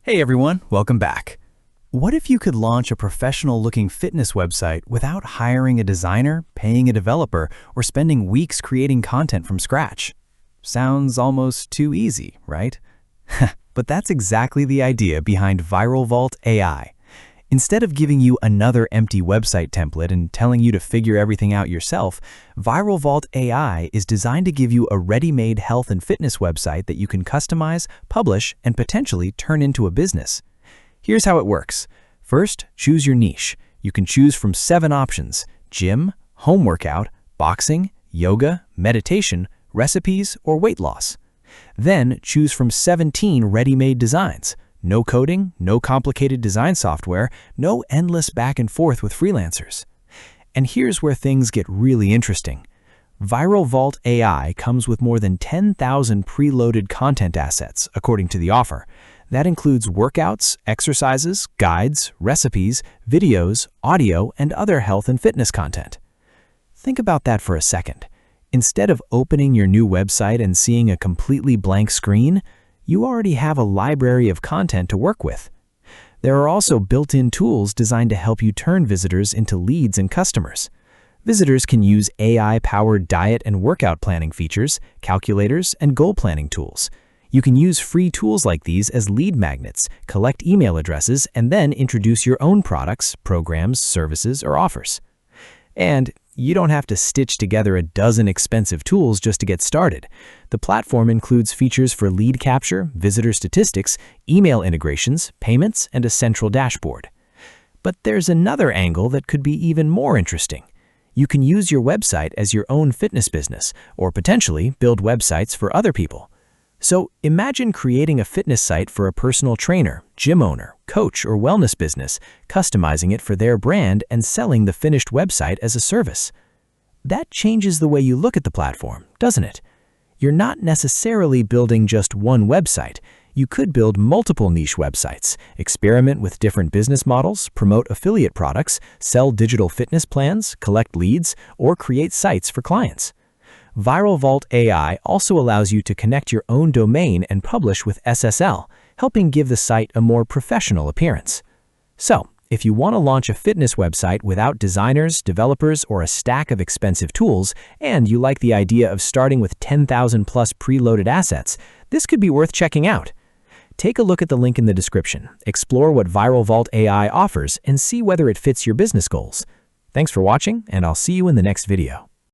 Hey everyone, welcome back. What if you could launch a professional-looking fitness website without hiring a designer, paying a developer, or spending weeks creating content from scratch? Sounds almost too easy, right? But that's exactly the idea behind ViralVault AI. Instead of giving you another empty website template and telling you to figure everything out yourself, ViralVault AI is designed to give you a ready-made health and fitness website that you can customize, publish, and potentially turn into a business. Here's how it works. First, choose your niche. You can choose from 7 options: gym, home workout, boxing, yoga, meditation, recipes, or weight loss. Then choose from 17 ready-made designs. No coding, no complicated design software, no endless back and forth with freelancers. And here's where things get really interesting. ViralVault AI comes with more than 10,000 preloaded content assets, according to the offer. That includes workouts, exercises, guides, recipes, videos, audio, and other health and fitness content. Think about that for a second. Instead of opening your new website and seeing a completely blank screen, you already have a library of content to work with. There are also built-in tools designed to help you turn visitors into leads and customers. Visitors can use AI-powered diet and workout planning features, calculators, and goal planning tools. You can use free tools like these as lead magnets, collect email addresses, and then introduce your own products, programs, services, or offers. And you don't have to stitch together a dozen expensive tools just to get started. The platform includes features for lead capture, visitor statistics, email integrations, payments, and a central dashboard. But there's another angle that could be even more interesting. You can use your website as your own fitness business, or potentially build websites for other people. So imagine creating a fitness site for a personal trainer, gym owner, coach, or wellness business, customizing it for their brand and selling the finished website as a service. That changes the way you look at the platform, doesn't it? You're not necessarily building just one website. You could build multiple niche websites, experiment with different business models, promote affiliate products, sell digital fitness plans, collect leads, or create sites for clients. ViralVault AI also allows you to connect your own domain and publish with SSL, helping give the site a more professional appearance. So, if you want to launch a fitness website without designers, developers, or a stack of expensive tools, and you like the idea of starting with 10,000 plus preloaded assets, this could be worth checking out. Take a look at the link in the description, explore what ViralVault AI offers, and see whether it fits your business goals. Thanks for watching, and I'll see you in the next video.